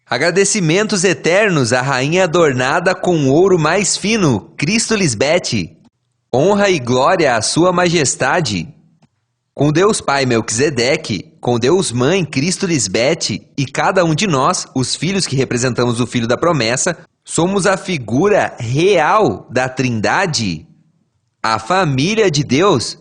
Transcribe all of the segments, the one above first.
Agradecimentos eternos à rainha adornada com ouro mais fino, Cristo Lisbete. Honra e glória à sua majestade. Com Deus Pai Melquisedeque, com Deus Mãe Cristo Lisbete e cada um de nós, os filhos que representamos o Filho da Promessa, somos a figura real da Trindade, a família de Deus.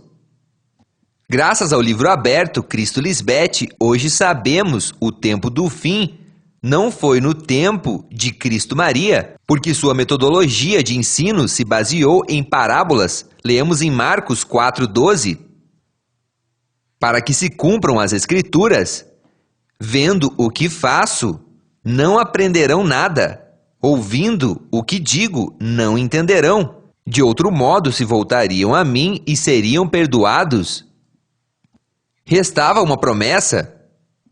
Graças ao livro aberto, Cristo Lisbete, hoje sabemos o tempo do fim não foi no tempo de Cristo Maria, porque sua metodologia de ensino se baseou em parábolas. Leemos em Marcos 4,12. Para que se cumpram as Escrituras, vendo o que faço, não aprenderão nada. Ouvindo o que digo, não entenderão. De outro modo, se voltariam a mim e seriam perdoados. Restava uma promessa.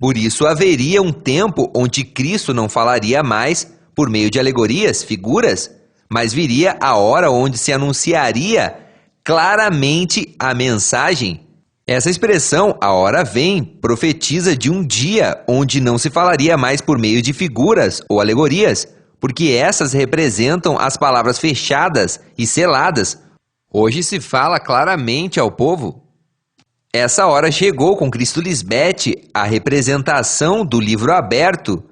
Por isso haveria um tempo onde Cristo não falaria mais por meio de alegorias, figuras, mas viria a hora onde se anunciaria claramente a mensagem. Essa expressão, a hora vem, profetiza de um dia onde não se falaria mais por meio de figuras ou alegorias, porque essas representam as palavras fechadas e seladas. Hoje se fala claramente ao povo. Essa hora chegou com Cristo Lisbete, a representação do livro aberto.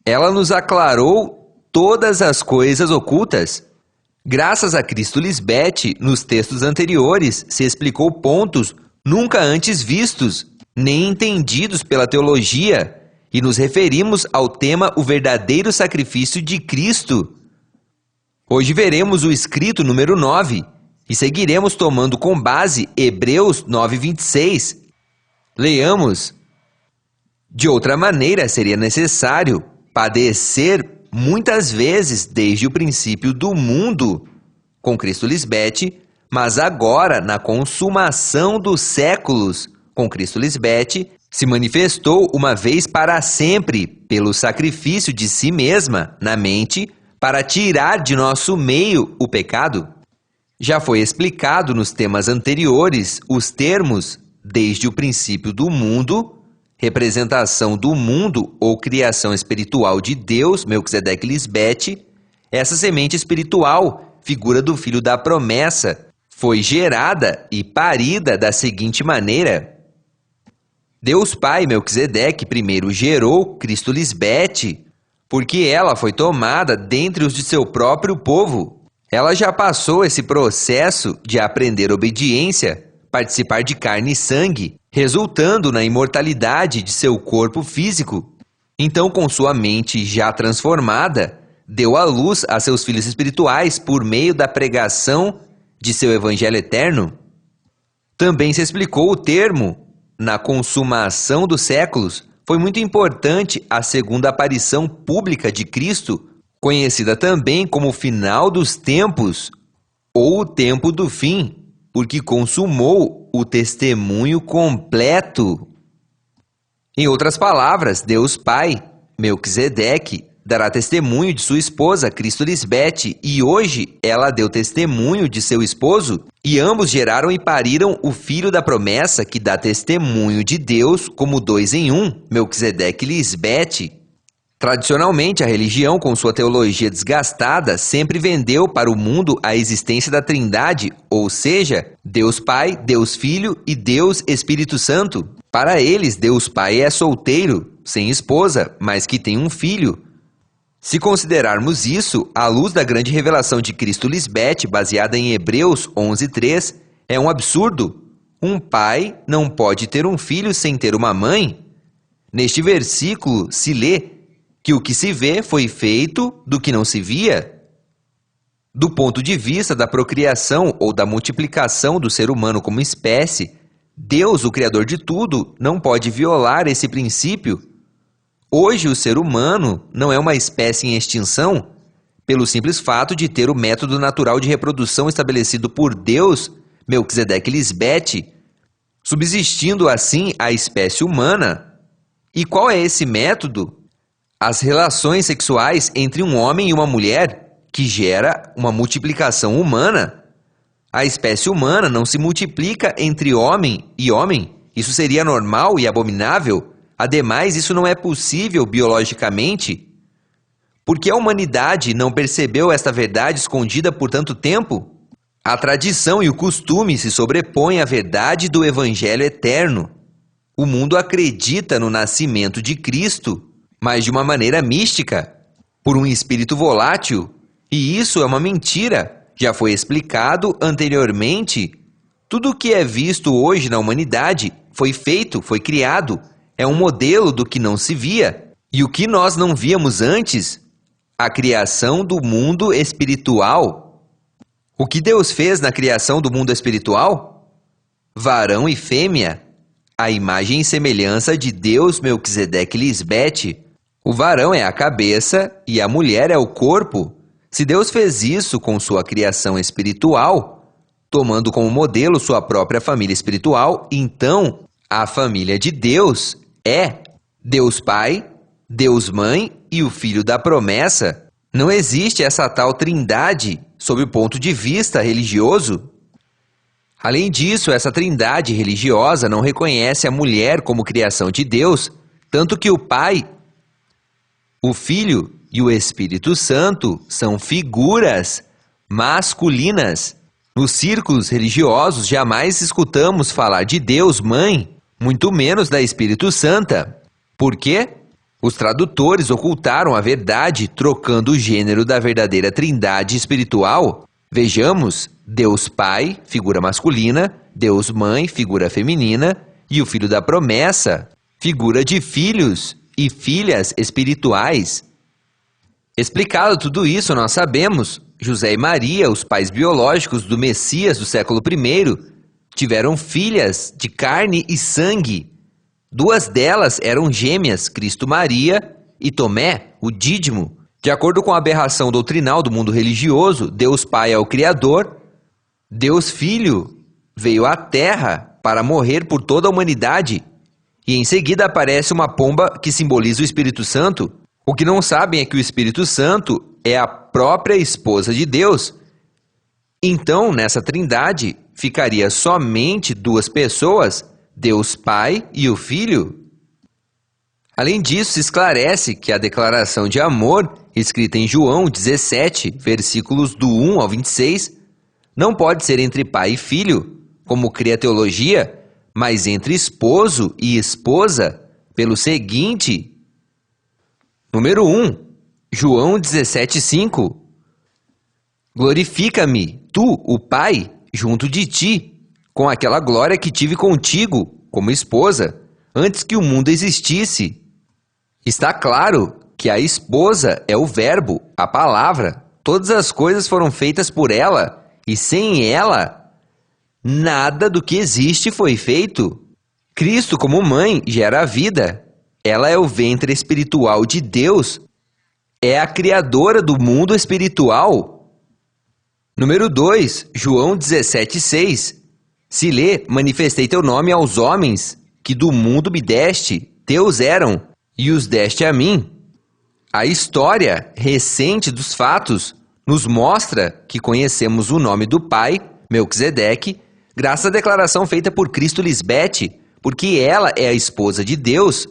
Ela nos aclarou todas as coisas ocultas. Graças a Cristo Lisbete, nos textos anteriores, se explicou pontos nunca antes vistos, nem entendidos pela teologia, e nos referimos ao tema o verdadeiro sacrifício de Cristo. Hoje veremos o escrito número 9, e seguiremos tomando com base Hebreus 9:26. Leamos. De outra maneira, seria necessário padecer muitas vezes desde o princípio do mundo com Cristo Lisbete, mas agora, na consumação dos séculos com Cristo Lisbete, se manifestou uma vez para sempre pelo sacrifício de si mesma na mente para tirar de nosso meio o pecado. Já foi explicado nos temas anteriores os termos desde o princípio do mundo, representação do mundo ou criação espiritual de Deus, Melquisedeque Lisbete. Essa semente espiritual, figura do Filho da Promessa, foi gerada e parida da seguinte maneira. Deus Pai Melquisedeque primeiro gerou Cristo Lisbete, porque ela foi tomada dentre os de seu próprio povo. Ela já passou esse processo de aprender obediência, participar de carne e sangue, resultando na imortalidade de seu corpo físico. Então, com sua mente já transformada, deu à luz a seus filhos espirituais por meio da pregação de seu evangelho eterno. Também se explicou o termo na consumação dos séculos. Foi muito importante a segunda aparição pública de Cristo, conhecida também como o final dos tempos ou o tempo do fim, porque consumou o testemunho completo. Em outras palavras, Deus Pai, Melquisedeque, dará testemunho de sua esposa, Cristo Lisbete, e hoje ela deu testemunho de seu esposo, e ambos geraram e pariram o Filho da Promessa, que dá testemunho de Deus como 2 em 1, Melquisedeque Lisbete. Tradicionalmente, a religião, com sua teologia desgastada, sempre vendeu para o mundo a existência da Trindade, ou seja, Deus Pai, Deus Filho e Deus Espírito Santo. Para eles, Deus Pai é solteiro, sem esposa, mas que tem um filho. Se considerarmos isso, à luz da grande revelação de Cristo Lisbete, baseada em Hebreus 11:3, é um absurdo. Um pai não pode ter um filho sem ter uma mãe. Neste versículo se lê que o que se vê foi feito do que não se via. Do ponto de vista da procriação ou da multiplicação do ser humano como espécie, Deus, o Criador de tudo, não pode violar esse princípio. Hoje, o ser humano não é uma espécie em extinção, pelo simples fato de ter o método natural de reprodução estabelecido por Deus, Melquisedeque Lisbete, subsistindo assim a espécie humana. E qual é esse método? As relações sexuais entre um homem e uma mulher, que gera uma multiplicação humana. A espécie humana não se multiplica entre homem e homem. Isso seria normal e abominável, Ademais, isso não é possível biologicamente. Por que a humanidade não percebeu esta verdade escondida por tanto tempo? A tradição e o costume se sobrepõem à verdade do Evangelho eterno. O mundo acredita no nascimento de Cristo, mas de uma maneira mística, por um espírito volátil. E isso é uma mentira. Já foi explicado anteriormente. Tudo o que é visto hoje na humanidade foi feito, foi criado. É um modelo do que não se via. E o que nós não víamos antes? A criação do mundo espiritual. O que Deus fez na criação do mundo espiritual? Varão e fêmea, a imagem e semelhança de Deus Melquisedeque Lisbete. O varão é a cabeça e a mulher é o corpo. Se Deus fez isso com sua criação espiritual, tomando como modelo sua própria família espiritual, então a família de Deus é Deus Pai, Deus Mãe e o Filho da promessa. Não existe essa tal trindade sob o ponto de vista religioso. Além disso, essa trindade religiosa não reconhece a mulher como criação de Deus, tanto que o Pai, o Filho e o Espírito Santo são figuras masculinas. Nos círculos religiosos jamais escutamos falar de Deus Mãe, muito menos da Espírito Santa. Por quê? Os tradutores ocultaram a verdade, trocando o gênero da verdadeira trindade espiritual. Vejamos, Deus Pai, figura masculina, Deus Mãe, figura feminina, e o Filho da promessa, figura de filhos e filhas espirituais. Explicado tudo isso, nós sabemos, José e Maria, os pais biológicos do Messias do século I, tiveram filhas de carne e sangue. 2 delas eram gêmeas, Cristo Maria e Tomé, o dídimo. De acordo com a aberração doutrinal do mundo religioso, Deus Pai é o Criador, Deus Filho veio à Terra para morrer por toda a humanidade, e em seguida aparece uma pomba que simboliza o Espírito Santo. O que não sabem é que o Espírito Santo é a própria esposa de Deus. Então, nessa trindade, ficaria somente 2 pessoas, Deus Pai e o Filho. Além disso, se esclarece que a declaração de amor, escrita em João 17, versículos do 1 ao 26, não pode ser entre pai e filho, como crê a teologia, mas entre esposo e esposa, pelo seguinte. Número 1, João 17:5. Glorifica-me, tu, o Pai, junto de ti, com aquela glória que tive contigo, como esposa, antes que o mundo existisse. Está claro que a esposa é o verbo, a palavra. Todas as coisas foram feitas por ela, e sem ela, nada do que existe foi feito. Cristo, como mãe, gera a vida. Ela é o ventre espiritual de Deus. É a criadora do mundo espiritual. Número 2, João 17:6. Se lê, manifestei teu nome aos homens, que do mundo me deste, teus eram, e os deste a mim. A história recente dos fatos nos mostra que conhecemos o nome do Pai, Melquisedeque, graças à declaração feita por Cristo Lisbete, porque ela é a esposa de Deus,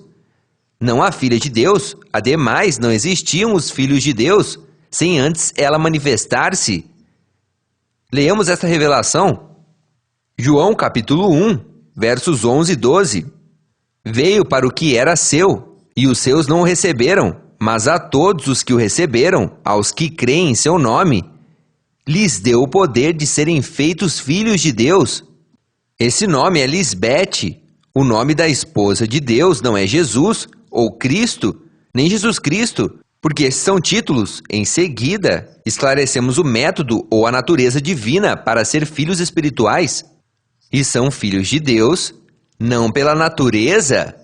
não a filha de Deus. Ademais, não existiam os filhos de Deus, sem antes ela manifestar-se. Leamos esta revelação. João capítulo 1, versos 11 e 12. Veio para o que era seu, e os seus não o receberam, mas a todos os que o receberam, aos que creem em seu nome, lhes deu o poder de serem feitos filhos de Deus. Esse nome é Lisbete. O nome da esposa de Deus não é Jesus, ou Cristo, nem Jesus Cristo, porque esses são títulos. Em seguida, esclarecemos o método ou a natureza divina para ser filhos espirituais. E são filhos de Deus, não pela natureza,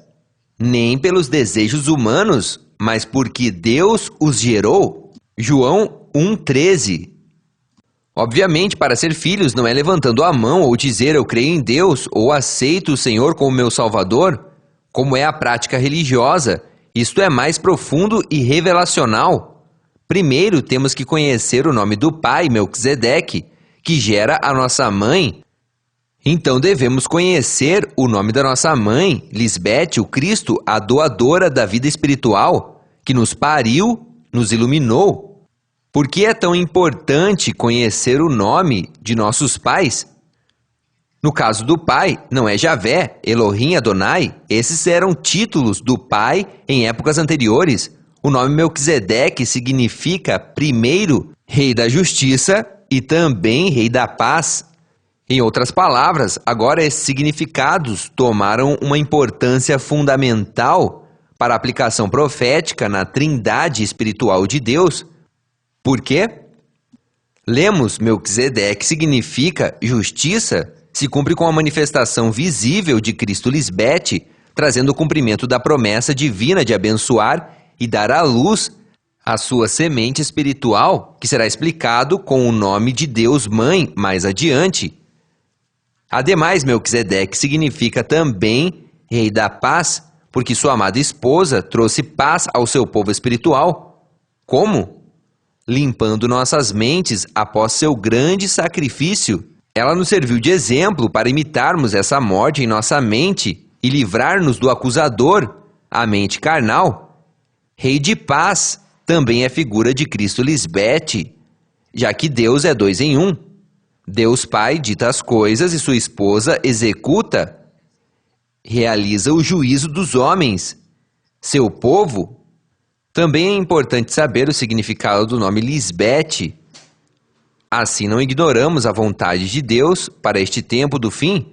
nem pelos desejos humanos, mas porque Deus os gerou. João 1,13. Obviamente, para ser filhos não é levantando a mão ou dizer eu creio em Deus ou aceito o Senhor como meu Salvador, como é a prática religiosa. Isto é mais profundo e revelacional. Primeiro temos que conhecer o nome do Pai, Melquisedeque, que gera a nossa mãe. Então devemos conhecer o nome da nossa mãe, Lisbete, o Cristo, a doadora da vida espiritual, que nos pariu, nos iluminou. Por que é tão importante conhecer o nome de nossos pais? No caso do pai, não é Javé, Elohim, Adonai. Esses eram títulos do pai em épocas anteriores. O nome Melquisedeque significa, primeiro, rei da justiça e também rei da paz. Em outras palavras, agora esses significados tomaram uma importância fundamental para a aplicação profética na trindade espiritual de Deus. Por quê? Lemos Melquisedeque significa justiça, se cumpre com a manifestação visível de Cristo Lisbete, trazendo o cumprimento da promessa divina de abençoar e dar à luz a sua semente espiritual, que será explicado com o nome de Deus Mãe mais adiante. Ademais, Melquisedeque significa também Rei da Paz, porque sua amada esposa trouxe paz ao seu povo espiritual. Como? Limpando nossas mentes após seu grande sacrifício. Ela nos serviu de exemplo para imitarmos essa morte em nossa mente e livrar-nos do acusador, a mente carnal. Rei de Paz também é figura de Cristo Lisbete, já que Deus é 2 em 1. Deus Pai dita as coisas e sua esposa executa, realiza o juízo dos homens, seu povo. Também é importante saber o significado do nome Lisbete. Assim não ignoramos a vontade de Deus para este tempo do fim.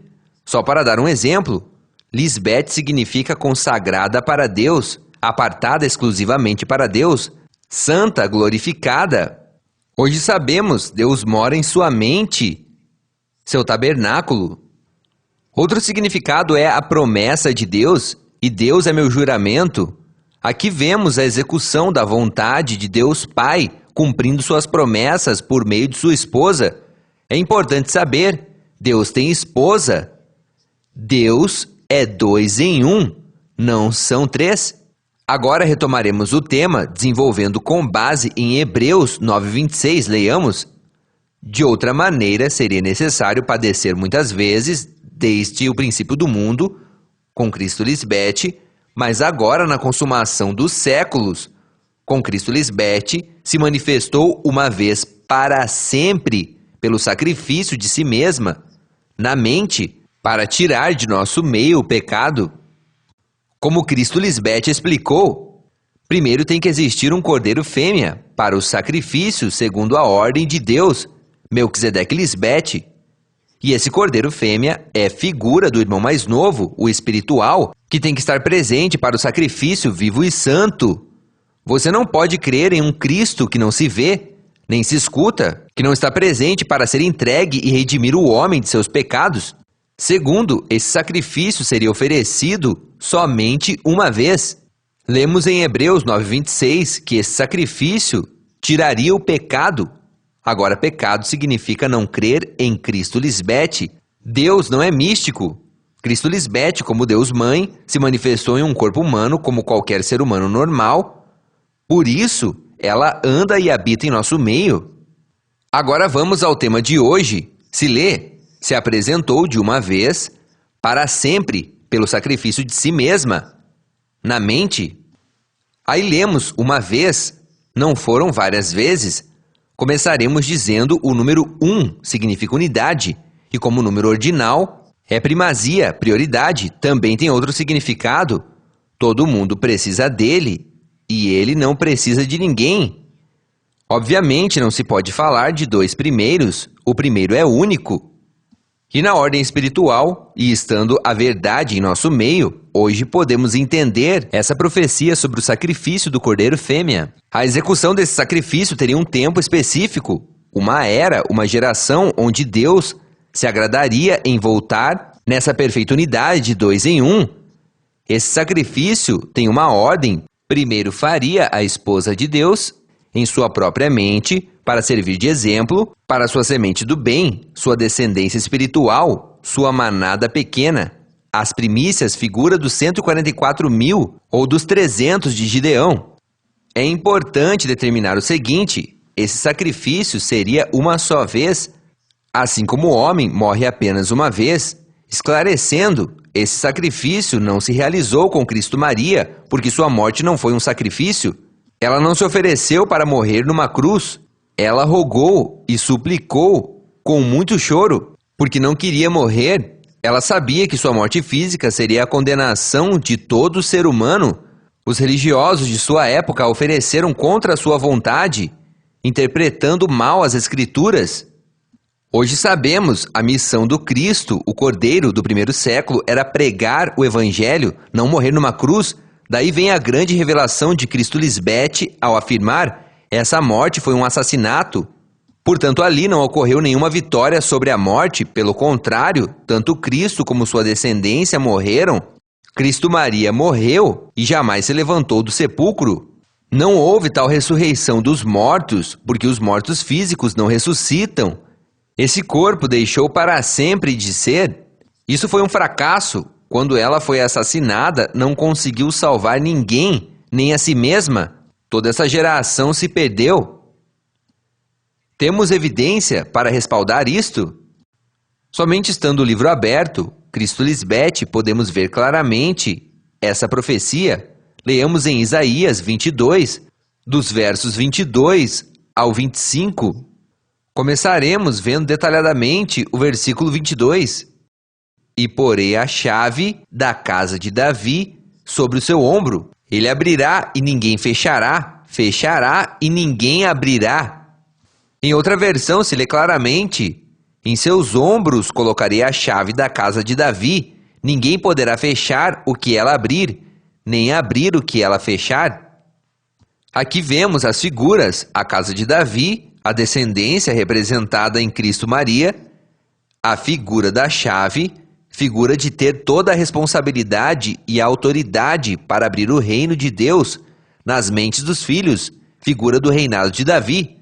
Só para dar um exemplo, Lisbete significa consagrada para Deus, apartada exclusivamente para Deus, santa, glorificada. Hoje sabemos, Deus mora em sua mente, seu tabernáculo. Outro significado é a promessa de Deus, e Deus é meu juramento. Aqui vemos a execução da vontade de Deus Pai, cumprindo suas promessas por meio de sua esposa. É importante saber, Deus tem esposa. Deus é 2 em 1, não são 3. Agora retomaremos o tema, desenvolvendo com base em Hebreus 9:26, leiamos. De outra maneira, seria necessário padecer muitas vezes, desde o princípio do mundo, com Cristo Lisbete, mas agora na consumação dos séculos, com Cristo Lisbete, se manifestou uma vez para sempre, pelo sacrifício de si mesma, na mente, para tirar de nosso meio o pecado. Como Cristo Lisbete explicou, primeiro tem que existir um cordeiro fêmea para o sacrifício segundo a ordem de Deus, Melquisedeque Lisbete. E esse cordeiro fêmea é figura do irmão mais novo, o espiritual, que tem que estar presente para o sacrifício vivo e santo. Você não pode crer em um Cristo que não se vê, nem se escuta, que não está presente para ser entregue e redimir o homem de seus pecados. Segundo, esse sacrifício seria oferecido somente uma vez. Lemos em Hebreus 9:26 que esse sacrifício tiraria o pecado. Agora, pecado significa não crer em Cristo Lisbete. Deus não é místico. Cristo Lisbete, como Deus Mãe, se manifestou em um corpo humano como qualquer ser humano normal. Por isso, ela anda e habita em nosso meio. Agora vamos ao tema de hoje. Se lê, se apresentou de uma vez, para sempre, pelo sacrifício de si mesma, na mente. Aí lemos uma vez, não foram várias vezes. Começaremos dizendo o número 1 significa unidade, e como número ordinal, é primazia, prioridade, também tem outro significado. Todo mundo precisa dele, e ele não precisa de ninguém. Obviamente não se pode falar de 2 primeiros, o primeiro é único. E na ordem espiritual, e estando a verdade em nosso meio, hoje podemos entender essa profecia sobre o sacrifício do cordeiro fêmea. A execução desse sacrifício teria um tempo específico, uma era, uma geração onde Deus se agradaria em voltar nessa perfeita unidade de 2 em 1. Esse sacrifício tem uma ordem. Primeiro faria a esposa de Deus, em sua própria mente, para servir de exemplo para sua semente do bem, sua descendência espiritual, sua manada pequena. As primícias figura dos 144.000 ou dos 300 de Gideão. É importante determinar o seguinte: esse sacrifício seria uma só vez. Assim como o homem morre apenas uma vez, esclarecendo, esse sacrifício não se realizou com Cristo Maria, porque sua morte não foi um sacrifício. Ela não se ofereceu para morrer numa cruz. Ela rogou e suplicou com muito choro, porque não queria morrer. Ela sabia que sua morte física seria a condenação de todo ser humano. Os religiosos de sua época a ofereceram contra a sua vontade, interpretando mal as Escrituras. Hoje sabemos, a missão do Cristo, o Cordeiro do primeiro século, era pregar o Evangelho, não morrer numa cruz. Daí vem a grande revelação de Cristo Lisbete ao afirmar: essa morte foi um assassinato. Portanto, ali não ocorreu nenhuma vitória sobre a morte, pelo contrário, tanto Cristo como sua descendência morreram. Cristo Maria morreu e jamais se levantou do sepulcro. Não houve tal ressurreição dos mortos, porque os mortos físicos não ressuscitam. Esse corpo deixou para sempre de ser. Isso foi um fracasso. Quando ela foi assassinada, não conseguiu salvar ninguém, nem a si mesma. Toda essa geração se perdeu. Temos evidência para respaldar isto? Somente estando o livro aberto, Cristo Lisbete, podemos ver claramente essa profecia. Leamos em Isaías 22, dos versos 22 ao 25. Começaremos vendo detalhadamente o versículo 22. E porei a chave da casa de Davi sobre o seu ombro. Ele abrirá e ninguém fechará, fechará e ninguém abrirá. Em outra versão se lê claramente: em seus ombros colocarei a chave da casa de Davi. Ninguém poderá fechar o que ela abrir, nem abrir o que ela fechar. Aqui vemos as figuras, a casa de Davi, a descendência representada em Cristo Maria, a figura da chave, figura de ter toda a responsabilidade e a autoridade para abrir o reino de Deus nas mentes dos filhos, figura do reinado de Davi.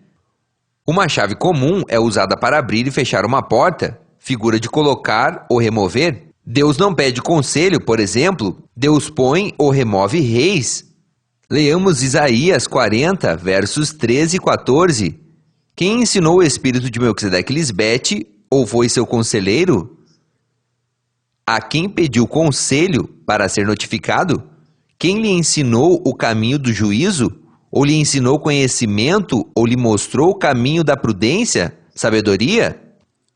Uma chave comum é usada para abrir e fechar uma porta, figura de colocar ou remover. Deus não pede conselho, por exemplo, Deus põe ou remove reis. Leamos Isaías 40, versos 13 e 14. Quem ensinou o espírito de Melquisedeque Lisbete, ou foi seu conselheiro? A quem pediu conselho para ser notificado? Quem lhe ensinou o caminho do juízo? Ou lhe ensinou conhecimento? Ou lhe mostrou o caminho da prudência, sabedoria?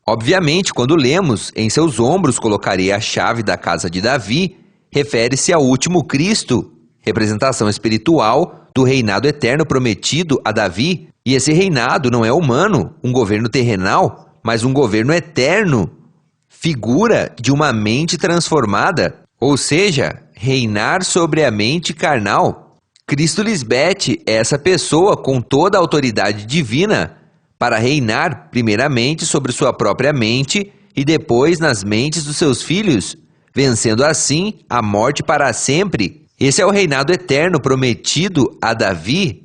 Obviamente, quando lemos, em seus ombros colocarei a chave da casa de Davi, refere-se ao último Cristo, representação espiritual do reinado eterno prometido a Davi. E esse reinado não é humano, um governo terrenal, mas um governo eterno, figura de uma mente transformada, ou seja, reinar sobre a mente carnal. Cristo Lisbete é essa pessoa com toda a autoridade divina para reinar primeiramente sobre sua própria mente e depois nas mentes dos seus filhos, vencendo assim a morte para sempre. Esse é o reinado eterno prometido a Davi.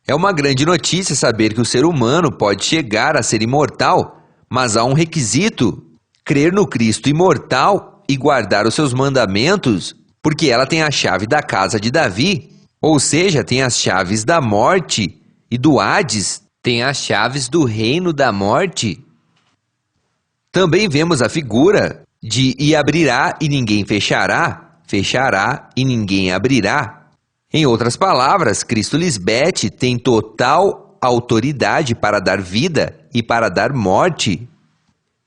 É uma grande notícia saber que o ser humano pode chegar a ser imortal, mas há um requisito: crer no Cristo imortal e guardar os seus mandamentos, porque ela tem a chave da casa de Davi, ou seja, tem as chaves da morte e do Hades, tem as chaves do reino da morte. Também vemos a figura de e abrirá e ninguém fechará, fechará e ninguém abrirá. Em outras palavras, Cristo Lisbete tem total autoridade para dar vida e para dar morte.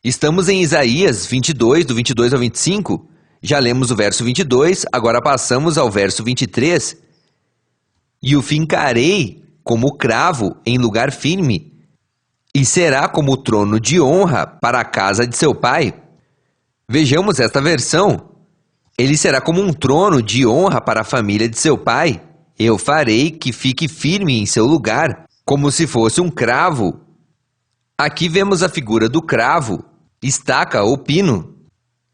Estamos em Isaías 22, do 22 ao 25. Já lemos o verso 22, agora passamos ao verso 23. E o fincarei como cravo em lugar firme, e será como trono de honra para a casa de seu pai. Vejamos esta versão. Ele será como um trono de honra para a família de seu pai. Eu farei que fique firme em seu lugar, como se fosse um cravo. Aqui vemos a figura do cravo, estaca ou pino.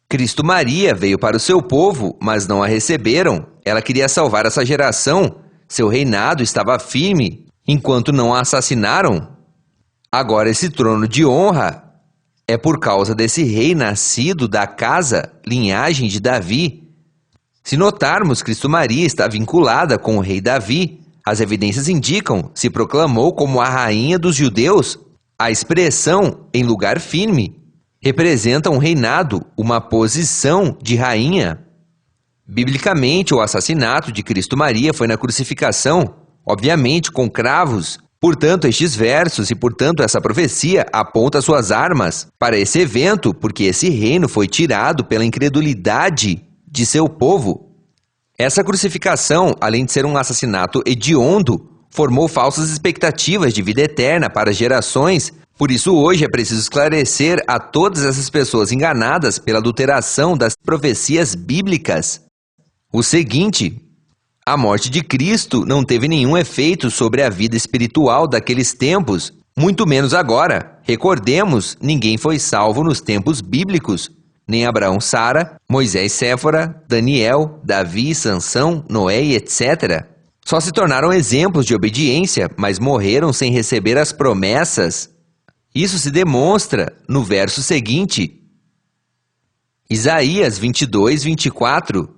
Cristo Maria veio para o seu povo, mas não a receberam. Ela queria salvar essa geração. Seu reinado estava firme, enquanto não a assassinaram. Agora esse trono de honra é por causa desse rei nascido da casa, linhagem de Davi. Se notarmos, Cristo Maria está vinculada com o rei Davi. As evidências indicam, se proclamou como a rainha dos judeus. A expressão em lugar firme representa um reinado, uma posição de rainha. Biblicamente, o assassinato de Cristo Maria foi na crucificação, obviamente com cravos. Portanto, estes versos e, portanto, essa profecia aponta suas armas para esse evento, porque esse reino foi tirado pela incredulidade de seu povo. Essa crucificação, além de ser um assassinato hediondo, formou falsas expectativas de vida eterna para gerações. Por isso, hoje é preciso esclarecer a todas essas pessoas enganadas pela adulteração das profecias bíblicas o seguinte: a morte de Cristo não teve nenhum efeito sobre a vida espiritual daqueles tempos, muito menos agora. Recordemos, ninguém foi salvo nos tempos bíblicos, nem Abraão, Sara, Moisés, Séfora, Daniel, Davi, Sansão, Noé e etc. Só se tornaram exemplos de obediência, mas morreram sem receber as promessas. Isso se demonstra no verso seguinte. Isaías 22, 24.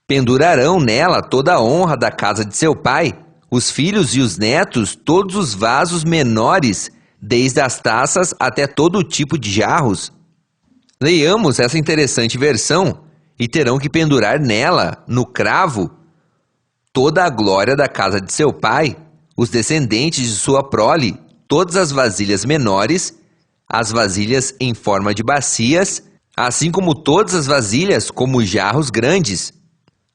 Pendurarão nela toda a honra da casa de seu pai, os filhos e os netos, todos os vasos menores, desde as taças até todo tipo de jarros. Leiamos essa interessante versão, e terão que pendurar nela, no cravo, toda a glória da casa de seu pai, os descendentes de sua prole, todas as vasilhas menores, as vasilhas em forma de bacias, assim como todas as vasilhas como jarros grandes.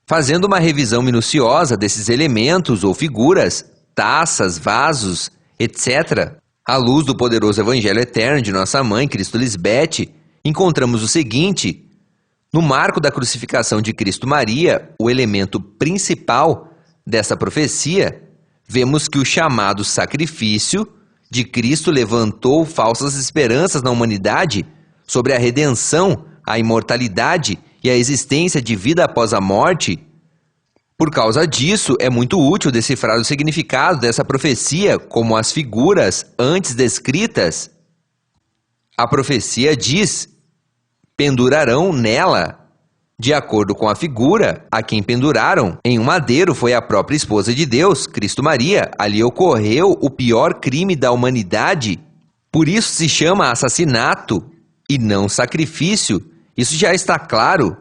Fazendo uma revisão minuciosa desses elementos ou figuras, taças, vasos, etc., à luz do poderoso Evangelho Eterno de nossa Mãe, Cristo Lisbete, encontramos o seguinte: no marco da crucificação de Cristo Maria, o elemento principal dessa profecia, vemos que o chamado sacrifício de Cristo levantou falsas esperanças na humanidade sobre a redenção, a imortalidade e a existência de vida após a morte. Por causa disso, é muito útil decifrar o significado dessa profecia como as figuras antes descritas. A profecia diz: pendurarão nela. De acordo com a figura, a quem penduraram em um madeiro foi a própria esposa de Deus, Cristo Maria. Ali ocorreu o pior crime da humanidade. Por isso se chama assassinato e não sacrifício. Isso já está claro.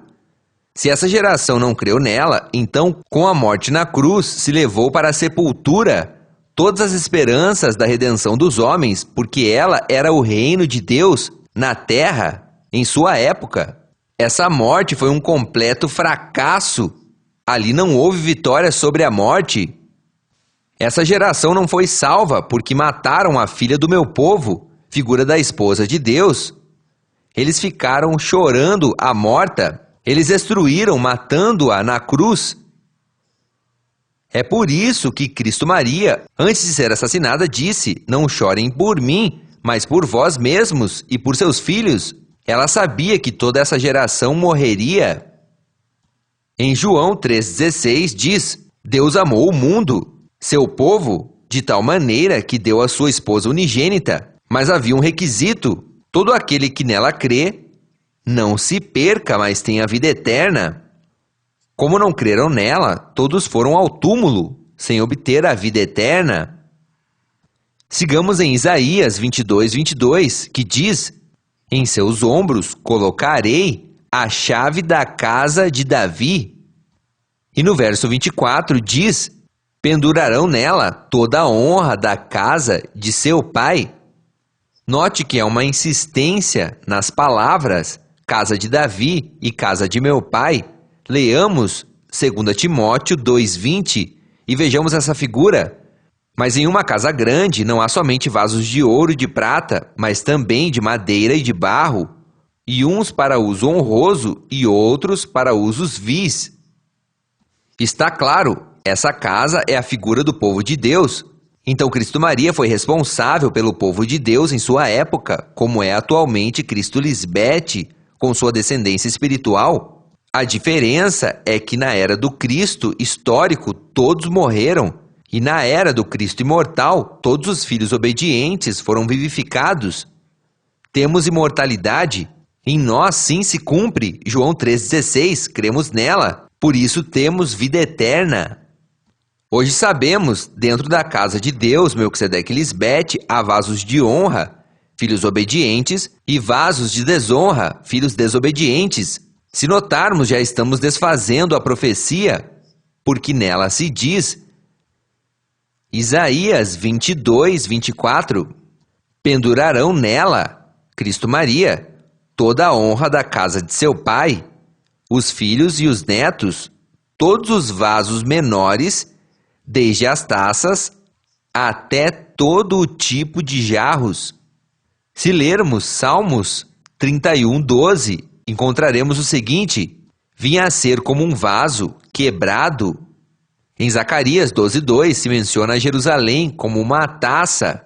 Se essa geração não creu nela, então, com a morte na cruz, se levou para a sepultura todas as esperanças da redenção dos homens, porque ela era o reino de Deus na terra em sua época. Essa morte foi um completo fracasso. Ali não houve vitória sobre a morte. Essa geração não foi salva porque mataram a filha do meu povo, figura da esposa de Deus. Eles ficaram chorando a morta. Eles destruíram, matando-a na cruz. É por isso que Cristo Maria, antes de ser assassinada, disse: não chorem por mim, mas por vós mesmos e por seus filhos. Ela sabia que toda essa geração morreria. Em João 3,16 diz: Deus amou o mundo, seu povo, de tal maneira que deu a sua esposa unigênita. Mas havia um requisito: todo aquele que nela crê, não se perca, mas tenha vida eterna. Como não creram nela, todos foram ao túmulo, sem obter a vida eterna. Sigamos em Isaías 22, 22, que diz: em seus ombros colocarei a chave da casa de Davi. E no verso 24 diz: pendurarão nela toda a honra da casa de seu pai. Note que é uma insistência nas palavras casa de Davi e casa de meu pai. Leamos 2 Timóteo 2,20 e vejamos essa figura. Mas em uma casa grande não há somente vasos de ouro e de prata, mas também de madeira e de barro, e uns para uso honroso e outros para usos vis. Está claro, essa casa é a figura do povo de Deus. Então Cristo Maria foi responsável pelo povo de Deus em sua época, como é atualmente Cristo Lisbete, com sua descendência espiritual. A diferença é que na era do Cristo histórico todos morreram, e na era do Cristo imortal todos os filhos obedientes foram vivificados. Temos imortalidade, em nós sim se cumpre João 3,16, cremos nela, por isso temos vida eterna. Hoje sabemos, dentro da casa de Deus, Melquisedeque e Lisbete, há vasos de honra, filhos obedientes, e vasos de desonra, filhos desobedientes. Se notarmos, já estamos desfazendo a profecia, porque nela se diz, Isaías 22, 24, pendurarão nela, Cristo Maria, toda a honra da casa de seu pai, os filhos e os netos, todos os vasos menores, desde as taças até todo o tipo de jarros. Se lermos Salmos 31, 12, encontraremos o seguinte: vinha a ser como um vaso quebrado. Em Zacarias 12, 2 se menciona Jerusalém como uma taça.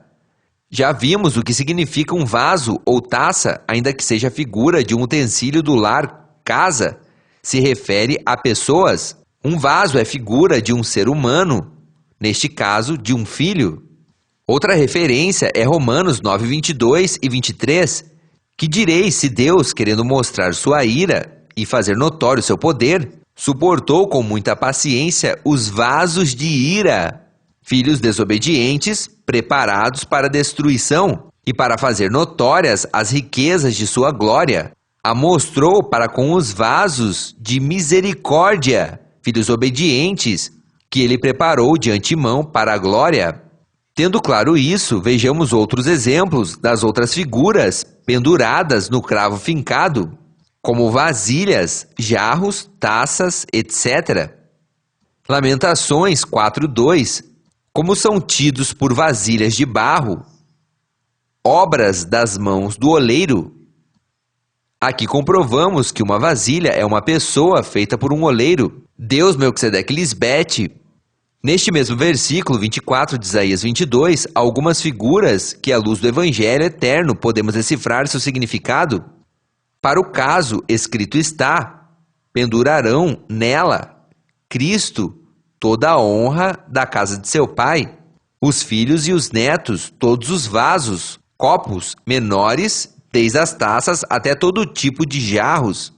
Já vimos o que significa um vaso ou taça, ainda que seja figura de um utensílio do lar, casa, se refere a pessoas. Um vaso é figura de um ser humano, neste caso, de um filho. Outra referência é Romanos 9, 22 e 23, que direis se Deus, querendo mostrar sua ira e fazer notório seu poder, suportou com muita paciência os vasos de ira, filhos desobedientes, preparados para a destruição, e para fazer notórias as riquezas de sua glória, a mostrou para com os vasos de misericórdia, filhos obedientes, que ele preparou de antemão para a glória. Tendo claro isso, vejamos outros exemplos das outras figuras penduradas no cravo fincado, como vasilhas, jarros, taças, etc. Lamentações 4:2. Como são tidos por vasilhas de barro, obras das mãos do oleiro. Aqui comprovamos que uma vasilha é uma pessoa feita por um oleiro, Deus, Melquisedeque e Lisbete. Neste mesmo versículo 24 de Isaías 22, algumas figuras que, à luz do Evangelho eterno, podemos decifrar seu significado. Para o caso, escrito está, pendurarão nela, Cristo, toda a honra da casa de seu pai, os filhos e os netos, todos os vasos, copos menores, desde as taças até todo tipo de jarros.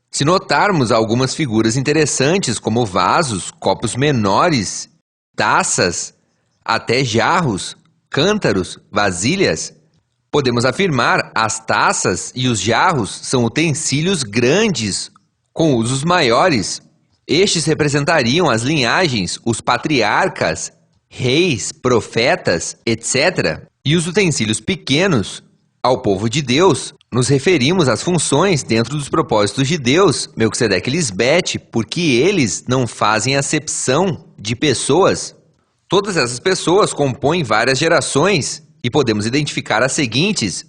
Se notarmos algumas figuras interessantes como vasos, copos menores, taças, até jarros, cântaros, vasilhas, podemos afirmar as taças e os jarros são utensílios grandes, com usos maiores. Estes representariam as linhagens, os patriarcas, reis, profetas, etc. E os utensílios pequenos, ao povo de Deus, nos referimos às funções dentro dos propósitos de Deus, Melquisedeque e Lisbete, porque eles não fazem acepção de pessoas. Todas essas pessoas compõem várias gerações e podemos identificar as seguintes: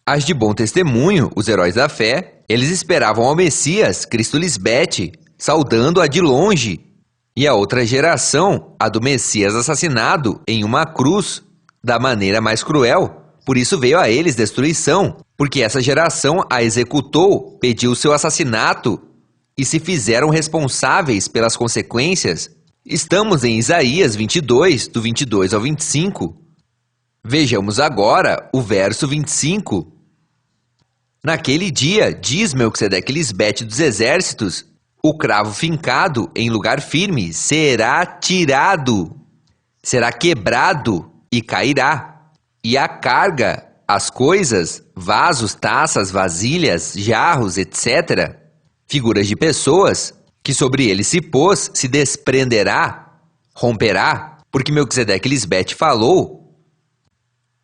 as de bom testemunho, os heróis da fé, eles esperavam ao Messias, Cristo Lisbete, saudando-a de longe. E a outra geração, a do Messias assassinado em uma cruz, da maneira mais cruel. Por isso veio a eles destruição, porque essa geração a executou, pediu seu assassinato e se fizeram responsáveis pelas consequências. Estamos em Isaías 22, do 22 ao 25. Vejamos agora o verso 25. Naquele dia, diz Melquisedeque e Lisbete dos exércitos, o cravo fincado em lugar firme será tirado, será quebrado e cairá. E a carga, as coisas, vasos, taças, vasilhas, jarros, etc., figuras de pessoas, que sobre ele se pôs, se desprenderá, romperá, porque Melquisedeque e Lisbete falou.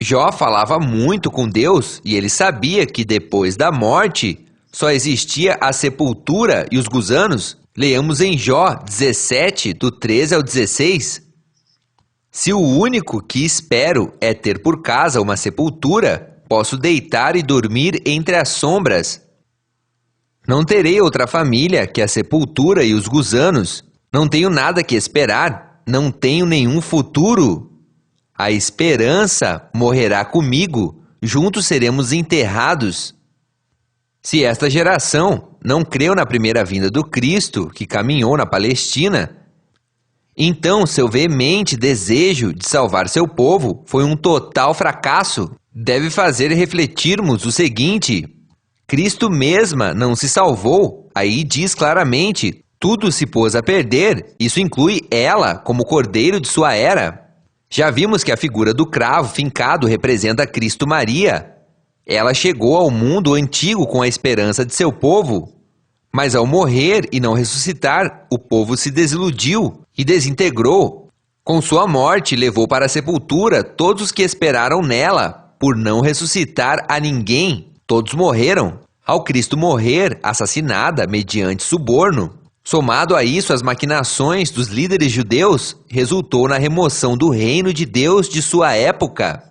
Jó falava muito com Deus e ele sabia que depois da morte só existia a sepultura e os gusanos. Leamos em Jó 17, do 13 ao 16. Se o único que espero é ter por casa uma sepultura, posso deitar e dormir entre as sombras. Não terei outra família que a sepultura e os gusanos. Não tenho nada que esperar, não tenho nenhum futuro. A esperança morrerá comigo, juntos seremos enterrados. Se esta geração não creu na primeira vinda do Cristo, que caminhou na Palestina, então seu veemente desejo de salvar seu povo foi um total fracasso. Deve fazer refletirmos o seguinte: Cristo mesma não se salvou. Aí diz claramente, Tudo se pôs a perder, isso inclui ela como cordeiro de sua era. Já vimos que a figura do cravo fincado representa Cristo Maria. Ela chegou ao mundo antigo com a esperança de seu povo. Mas ao morrer e não ressuscitar, o povo se desiludiu e desintegrou. Com sua morte, levou para a sepultura todos os que esperaram nela, por não ressuscitar a ninguém. Todos morreram. Ao Cristo morrer, assassinada mediante suborno. Somado a isso, as maquinações dos líderes judeus resultou na remoção do reino de Deus de sua época.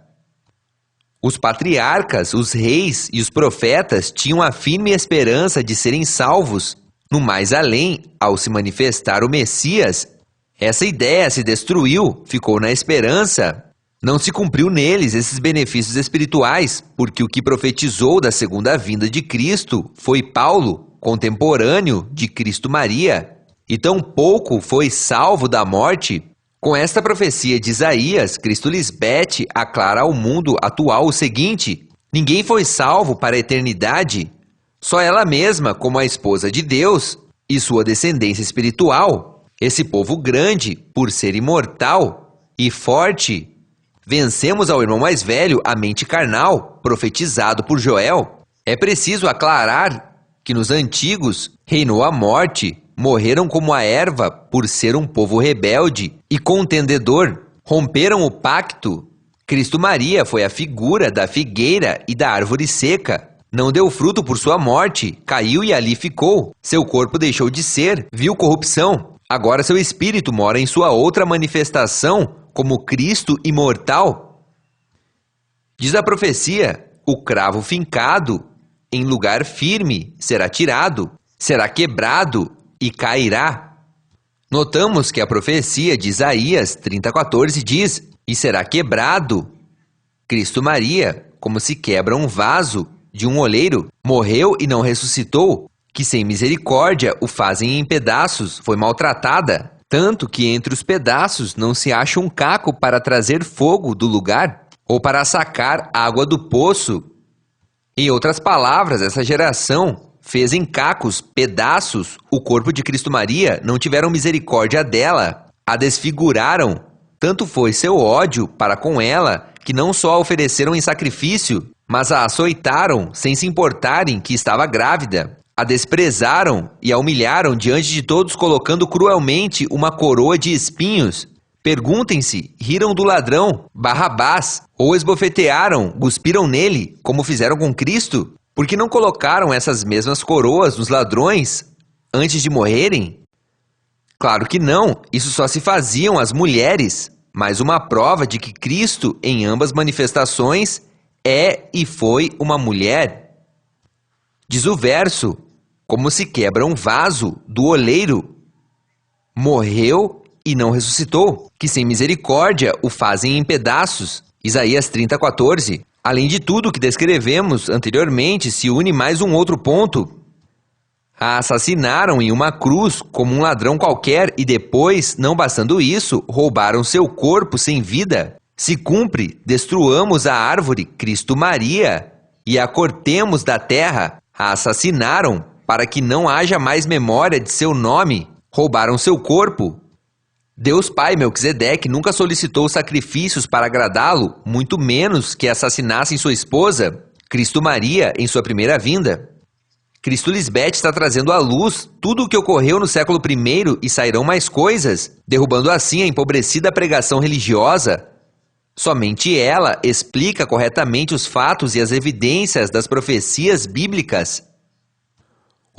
Os patriarcas, os reis e os profetas tinham a firme esperança de serem salvos. No mais além, ao se manifestar o Messias, essa ideia se destruiu, ficou na esperança. Não se cumpriu neles esses benefícios espirituais, porque o que profetizou da segunda vinda de Cristo foi Paulo, contemporâneo de Cristo Maria, e tampouco foi salvo da morte. Com esta profecia de Isaías, Cristo Lisbete aclara ao mundo atual o seguinte: ninguém foi salvo para a eternidade, só ela mesma como a esposa de Deus e sua descendência espiritual. Esse povo grande, por ser imortal e forte, vencemos ao irmão mais velho a mente carnal, profetizado por Joel. É preciso aclarar que nos antigos reinou a morte, morreram como a erva por ser um povo rebelde e contendedor, romperam o pacto. Cristo Maria foi a figura da figueira e da árvore seca. Não deu fruto por sua morte, caiu e ali ficou. Seu corpo deixou de ser, viu corrupção. Agora seu espírito mora em sua outra manifestação como Cristo imortal. Diz a profecia: o cravo fincado em lugar firme será tirado, será quebrado e cairá. Notamos que a profecia de Isaías 30:14 diz: e será quebrado. Cristo Maria, como se quebra um vaso de um oleiro, morreu e não ressuscitou, que sem misericórdia o fazem em pedaços, foi maltratada, tanto que entre os pedaços não se acha um caco para trazer fogo do lugar, ou para sacar água do poço. Em outras palavras, essa geração fez em cacos, pedaços, o corpo de Cristo Maria, não tiveram misericórdia dela, a desfiguraram. Tanto foi seu ódio para com ela, que não só a ofereceram em sacrifício, mas a açoitaram sem se importarem que estava grávida. A desprezaram e a humilharam diante de todos, colocando cruelmente uma coroa de espinhos. Perguntem-se, riram do ladrão, Barrabás, ou esbofetearam, cuspiram nele, como fizeram com Cristo? Por que não colocaram essas mesmas coroas nos ladrões antes de morrerem? Claro que não, isso só se faziam as mulheres, mas uma prova de que Cristo, em ambas manifestações, é e foi uma mulher. Diz o verso: como se quebra um vaso do oleiro. Morreu e não ressuscitou, que sem misericórdia o fazem em pedaços. Isaías 30:14. Além de tudo que descrevemos anteriormente, se une mais um outro ponto. A assassinaram em uma cruz como um ladrão qualquer e depois, não bastando isso, roubaram seu corpo sem vida. Se cumpre, destruamos a árvore Cristo Maria e a cortemos da terra. A assassinaram para que não haja mais memória de seu nome. Roubaram seu corpo. Deus Pai Melquisedeque nunca solicitou sacrifícios para agradá-lo, muito menos que assassinassem sua esposa, Cristo Maria, em sua primeira vinda. Cristo Lisbete está trazendo à luz tudo o que ocorreu no século I e sairão mais coisas, derrubando assim a empobrecida pregação religiosa. Somente ela explica corretamente os fatos e as evidências das profecias bíblicas.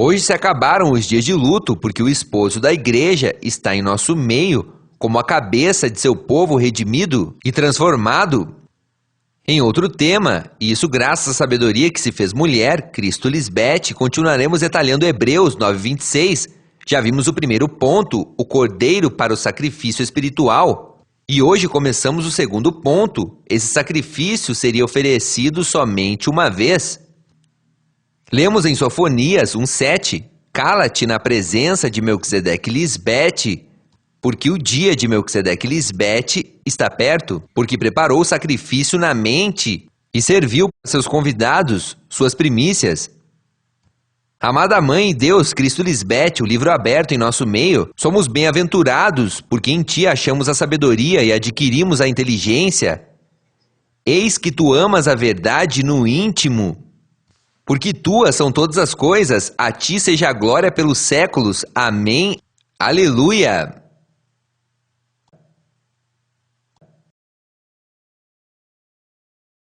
Hoje se acabaram os dias de luto, porque o esposo da igreja está em nosso meio, como a cabeça de seu povo redimido e transformado. Em outro tema, e isso graças à sabedoria que se fez mulher, Cristo Lisbete, continuaremos detalhando Hebreus 9:26. Já vimos o primeiro ponto, o cordeiro para o sacrifício espiritual. E hoje começamos o segundo ponto, esse sacrifício seria oferecido somente uma vez. Lemos em Sofonias 1:7, cala-te na presença de Melquisedeque Lisbete, porque o dia de Melquisedeque Lisbete está perto, porque preparou o sacrifício na mente e serviu para seus convidados, suas primícias. Amada Mãe, Deus, Cristo Lisbete, o livro aberto em nosso meio, somos bem-aventurados, porque em Ti achamos a sabedoria e adquirimos a inteligência. Eis que Tu amas a verdade no íntimo. Porque Tuas são todas as coisas, a Ti seja a glória pelos séculos. Amém. Aleluia.